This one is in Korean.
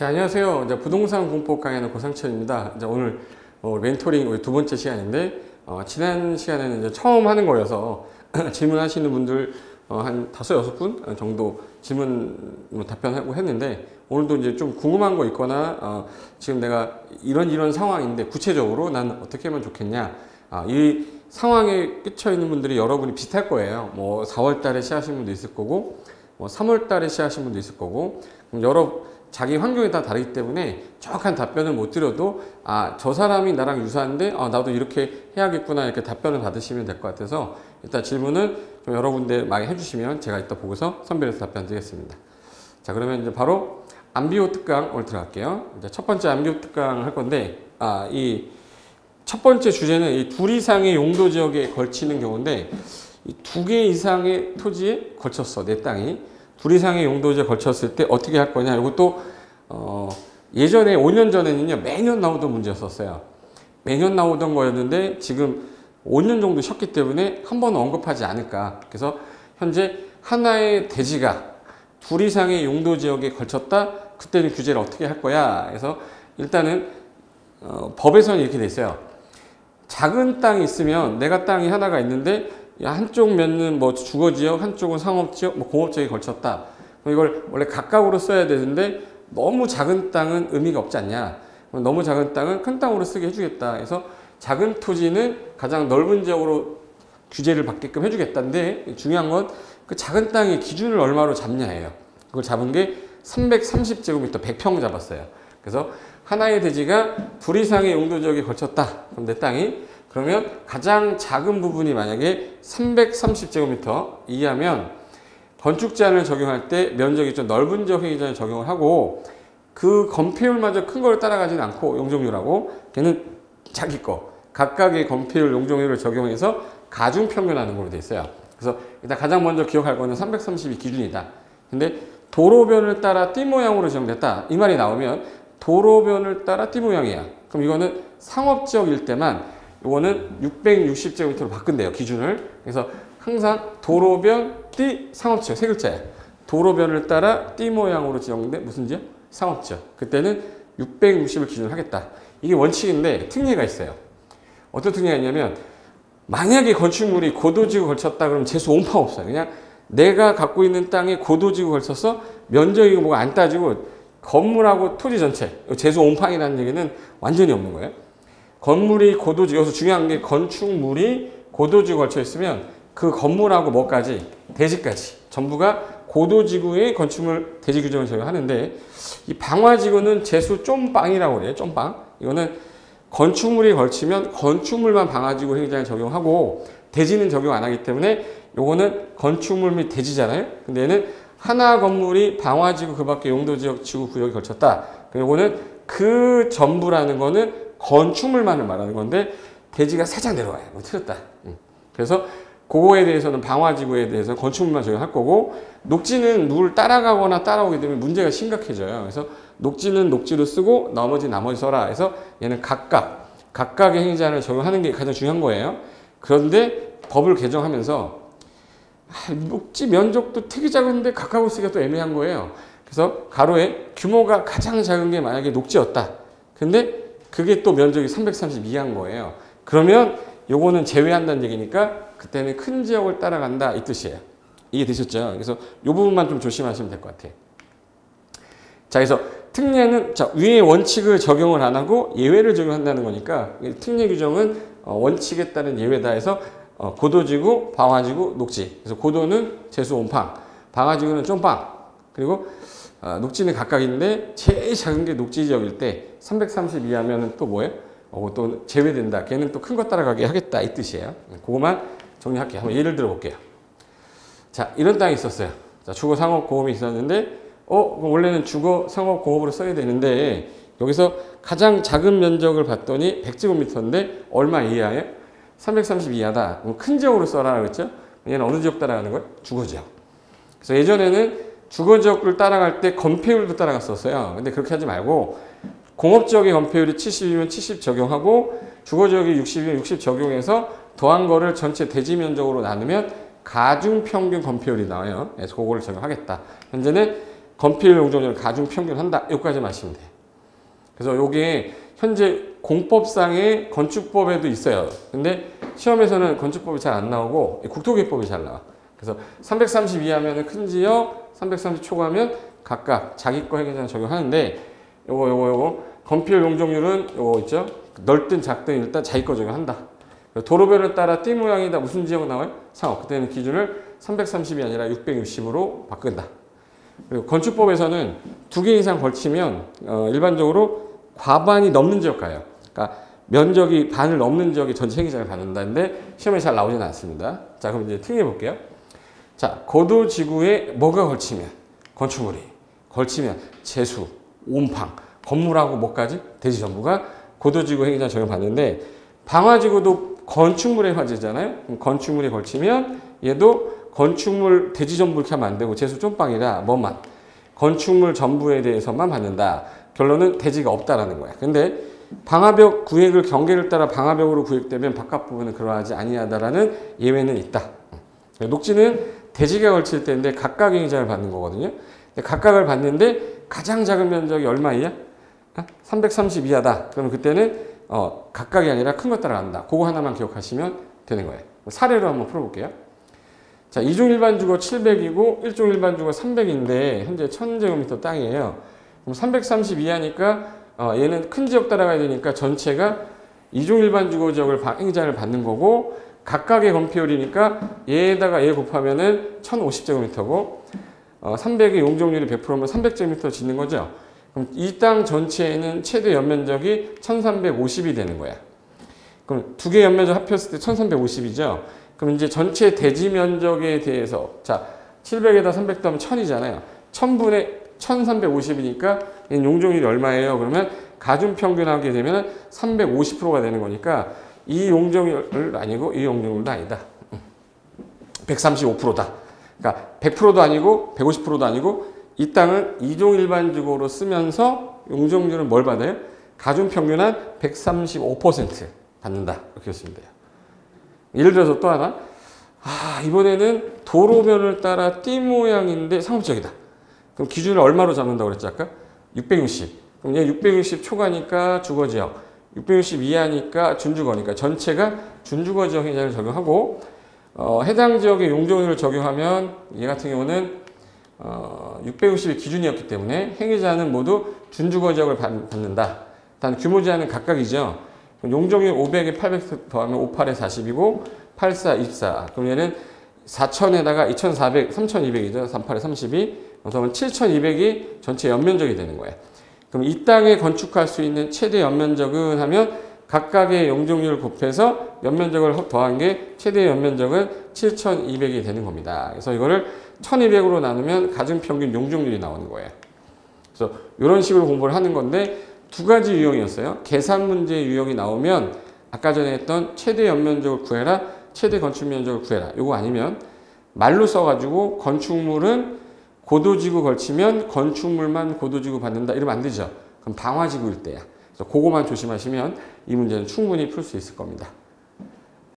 자, 안녕하세요. 이제 부동산 공법 강의하는 고상철입니다. 이제 오늘 멘토링 우리 두 번째 시간인데, 지난 시간에는 이제 처음 하는 거여서 질문하시는 분들 한 5-6분 정도 질문 답변하고 했는데, 오늘도 이제 좀 궁금한 거 있거나 지금 내가 이런 상황인데 구체적으로 난 어떻게 하면 좋겠냐, 이 상황에 꽂혀 있는 분들이 여러분이 비슷할 거예요. 뭐 4월 달에 시작하신 분도 있을 거고, 뭐 3월 달에 시작하신 분도 있을 거고, 자기 환경이 다 다르기 때문에 정확한 답변을 못 드려도 저 사람이 나랑 유사한데 나도 이렇게 해야겠구나, 이렇게 답변을 받으시면 될 것 같아서 일단 질문은 좀 여러 군데 많이 해주시면 제가 이따 보고서 선별해서 답변 드리겠습니다. 자, 그러면 이제 바로 암비호 특강 오늘 들어갈게요. 이제 첫 번째 암비호 특강을 할 건데, 이 첫 번째 주제는 이 둘 이상의 용도 지역에 걸치는 경우인데, 이 2개 이상의 토지에 걸쳤어, 내 땅이. 둘 이상의 용도지에 걸쳤을 때 어떻게 할 거냐. 이것도 예전에 5년 전에는요 매년 나오던 문제였었어요. 매년 나오던 거였는데 지금 5년 정도 쉬었기 때문에 한 번 언급하지 않을까. 그래서 현재 하나의 대지가 둘 이상의 용도 지역에 걸쳤다. 그때는 규제를 어떻게 할 거야. 그래서 일단은 법에서는 이렇게 돼 있어요. 작은 땅이 있으면, 내가 땅이 하나가 있는데 한쪽 면은 뭐 주거지역, 한쪽은 상업지역, 뭐 공업지역에 걸쳤다. 이걸 원래 각각으로 써야 되는데 너무 작은 땅은 의미가 없지 않냐. 너무 작은 땅은 큰 땅으로 쓰게 해주겠다. 그래서 작은 토지는 가장 넓은 지역으로 규제를 받게끔 해주겠다인데, 중요한 건 그 작은 땅의 기준을 얼마로 잡냐예요. 그걸 잡은 게 330제곱미터 100평 잡았어요. 그래서 하나의 대지가 둘 이상의 용도 지역에 걸쳤다. 그럼 내 땅이, 그러면 가장 작은 부분이 만약에 330제곱미터 이하면 건축 제한을 적용할 때 면적이 좀 넓은 지역 회계 제한을 적용을 하고, 그 건폐율마저 큰 걸 따라가지는 않고 용적률하고, 걔는 자기 거 각각의 건폐율 용적률을 적용해서 가중 평균하는 걸로 돼 있어요. 그래서 일단 가장 먼저 기억할 거는 330이 기준이다. 근데 도로변을 따라 띠 모양으로 지정됐다, 이 말이 나오면 도로변을 따라 띠 모양이야. 그럼 이거는 상업지역일 때만 이거는 660제곱미터로 바꾼대요, 기준을. 그래서 항상 도로변, 띠, 상업지역 세 글자야. 도로변을 따라 띠 모양으로 지정된 무슨 지역? 상업지역. 그때는 660을 기준으로 하겠다. 이게 원칙인데 특례가 있어요. 어떤 특례가 있냐면, 만약에 건축물이 고도지구 걸쳤다 그러면 재수 온파 없어요. 그냥 내가 갖고 있는 땅에 고도지구 걸쳐서 면적이고 뭐가 안 따지고 건물하고 토지 전체, 재수 온팡이라는 얘기는 완전히 없는 거예요. 건물이 고도지구, 여기서 중요한 게 건축물이 고도지구 걸쳐 있으면 그 건물하고 뭐까지, 대지까지 전부가 고도지구의 건축물 대지 규정을 적용하는데, 이 방화지구는 재수 쫌빵이라고 그래요. 쫌빵. 이거는 건축물이 걸치면 건축물만 방화지구 행위자를 적용하고 대지는 적용 안 하기 때문에 요거는 건축물 및 대지잖아요. 근데 얘는 하나 건물이 방화지구 그 밖에 용도지역 지구구역에 걸쳤다. 요거는 그 전부라는 거는 건축물만을 말하는 건데 대지가 살짝 내려와요. 틀렸다. 그래서 그거에 대해서는 방화지구에 대해서 건축물만 적용할 거고, 녹지는 물 따라가거나 따라오게 되면 문제가 심각해져요. 그래서 녹지는 녹지로 쓰고 나머지 써라. 그래서 얘는 각각의 행위자를 적용하는 게 가장 중요한 거예요. 그런데 법을 개정하면서 녹지 면적도 되게 작은데 각각으로 쓰기가 또 애매한 거예요. 그래서 가로에 규모가 가장 작은 게 만약에 녹지였다. 근데 그게 또 면적이 330 이하인 거예요. 그러면 요거는 제외한다는 얘기니까 그때는 큰 지역을 따라간다, 이 뜻이에요. 이해되셨죠? 그래서 요 부분만 좀 조심하시면 될 것 같아요. 자, 그래서 특례는 위의 원칙을 적용을 안 하고 예외를 적용한다는 거니까, 특례 규정은 원칙에 따른 예외다 해서 고도지구, 방화지구, 녹지. 그래서 고도는 재수 온팡, 방화지구는 쫌빵, 그리고 녹지는 각각인데 제일 작은 게 녹지 지역일 때 330 이하면은 또 뭐예요? 또 제외된다. 걔는 또 큰 거 따라가게 하겠다, 이 뜻이에요. 그거만 정리할게요. 한번 예를 들어 볼게요. 자, 이런 땅이 있었어요. 자, 주거 상업 공업이 있었는데, 원래는 주거 상업 공업으로 써야 되는데 여기서 가장 작은 면적을 봤더니 100제곱미터인데 얼마 이하예요? 330 이하다. 그럼 큰 지역으로 써라 그랬죠? 얘는 어느 지역 따라가는 거예요? 주거지역. 그래서 예전에는 주거지역을 따라갈 때 건폐율도 따라갔었어요. 근데 그렇게 하지 말고 공업지역의 건폐율이 70이면 70 적용하고 주거지역이 60이면 60 적용해서 더한 거를 전체 대지 면적으로 나누면 가중평균 건폐율이 나와요. 그래서 그거를 적용하겠다. 현재는 건폐율 용적률을 가중 평균한다. 여기까지만 아시면 돼요. 그래서 요게 현재 공법상의 건축법에도 있어요. 근데 시험에서는 건축법이 잘 안 나오고 국토기법이 잘 나와. 그래서 330 이하면 큰 지역, 330 초과하면 각각 자기 거 행위자는 적용하는데 요거 건폐율 용적률은 요거 있죠. 넓든 작든 일단 자기 거 적용한다. 도로별을 따라 띠 모양이다. 무슨 지역 나와요? 상업. 그때는 기준을 330이 아니라 660으로 바꾼다. 그리고 건축법에서는 2개 이상 걸치면 일반적으로 과반이 넘는 지역 가요. 그러니까 면적이 반을 넘는 지역이 전체 행위자를 받는다는데 시험에 잘 나오지는 않습니다. 자, 그럼 이제 틀려 볼게요. 자, 고도지구에 뭐가 걸치면 건축물이 걸치면 제수, 온팡, 건물하고 뭐까지 대지 전부가 고도지구 행위자 적용받는데 방화지구도 건축물의 화재잖아요. 그럼 건축물에 걸치면 얘도 건축물 대지 전부 이렇게 하면 안 되고 제수 쫀빵이라 뭐만 건축물 전부에 대해서만 받는다. 결론은 대지가 없다라는 거야. 근데 방화벽 구획을 경계를 따라 방화벽으로 구획되면 바깥 부분은 그러하지 아니하다라는 예외는 있다. 녹지는 대지가 걸칠 때인데 각각 행위자를 받는 거거든요. 각각을 받는데 가장 작은 면적이 얼마 이하? 330 이하다. 그러면 그때는 각각이 아니라 큰 것 따라간다. 그거 하나만 기억하시면 되는 거예요. 사례로 한번 풀어볼게요. 자, 2종 일반 주거 700이고 1종 일반 주거 300인데 현재 1000제곱미터 땅이에요. 그럼 330 이하니까 얘는 큰 지역 따라가야 되니까 전체가 2종 일반 주거 지역을 행위자를 받는 거고 각각의 건폐율이니까 얘에다가 얘 곱하면은 1050제곱미터고 300의 용적률이 100%면 300제곱미터 짓는 거죠. 그럼 이 땅 전체에는 최대 연면적이 1350이 되는 거야. 그럼 두 개 연면적 합했을 때 1350이죠. 그럼 이제 전체 대지 면적에 대해서 자 700에다 300 더하면 1000이잖아요. 1000분의 1350이니까 용적률이 얼마예요? 그러면 가중 평균하게 되면 350%가 되는 거니까 이 용적률 아니고 이 용적률도 아니다. 135%다. 그러니까 100%도 아니고 150%도 아니고 이 땅은 2종 일반 주거로 쓰면서 용적률은 뭘 받아요? 가중 평균 한 135% 받는다. 이렇게 쓰면 돼요. 예를 들어서 또 하나. 이번에는 도로변을 따라 띠 모양인데 상업지역이다. 그럼 기준을 얼마로 잡는다고 그랬지 아까? 660. 그럼 얘 660 초과니까 주거지역. 660 이하니까 준주거니까 전체가 준주거지역 행위자를 적용하고 해당 지역의 용적률을 적용하면 얘 같은 경우는 660이 기준이었기 때문에 행위자는 모두 준주거지역을 받는다. 단 규모 제한은 각각이죠. 용적률 500에 800 더하면 58에 40이고 84, 24. 그럼 얘는 4000에다가 2400, 3200이죠. 38에 32. 그러면 7200이 전체 연면적이 되는 거예요. 그럼 이 땅에 건축할 수 있는 최대 연면적은 하면 각각의 용적률을 곱해서 연면적을 더한 게 최대 연면적은 7200이 되는 겁니다. 그래서 이거를 1200으로 나누면 가중평균 용적률이 나오는 거예요. 그래서 이런 식으로 공부를 하는 건데 두 가지 유형이었어요. 계산 문제 유형이 나오면 아까 전에 했던 최대 연면적을 구해라, 최대 건축면적을 구해라. 요거 아니면 말로 써가지고 건축물은 고도지구 걸치면 건축물만 고도지구 받는다. 이러면 안 되죠. 그럼 방화지구일 때야. 그래서 그거만 조심하시면 이 문제는 충분히 풀 수 있을 겁니다.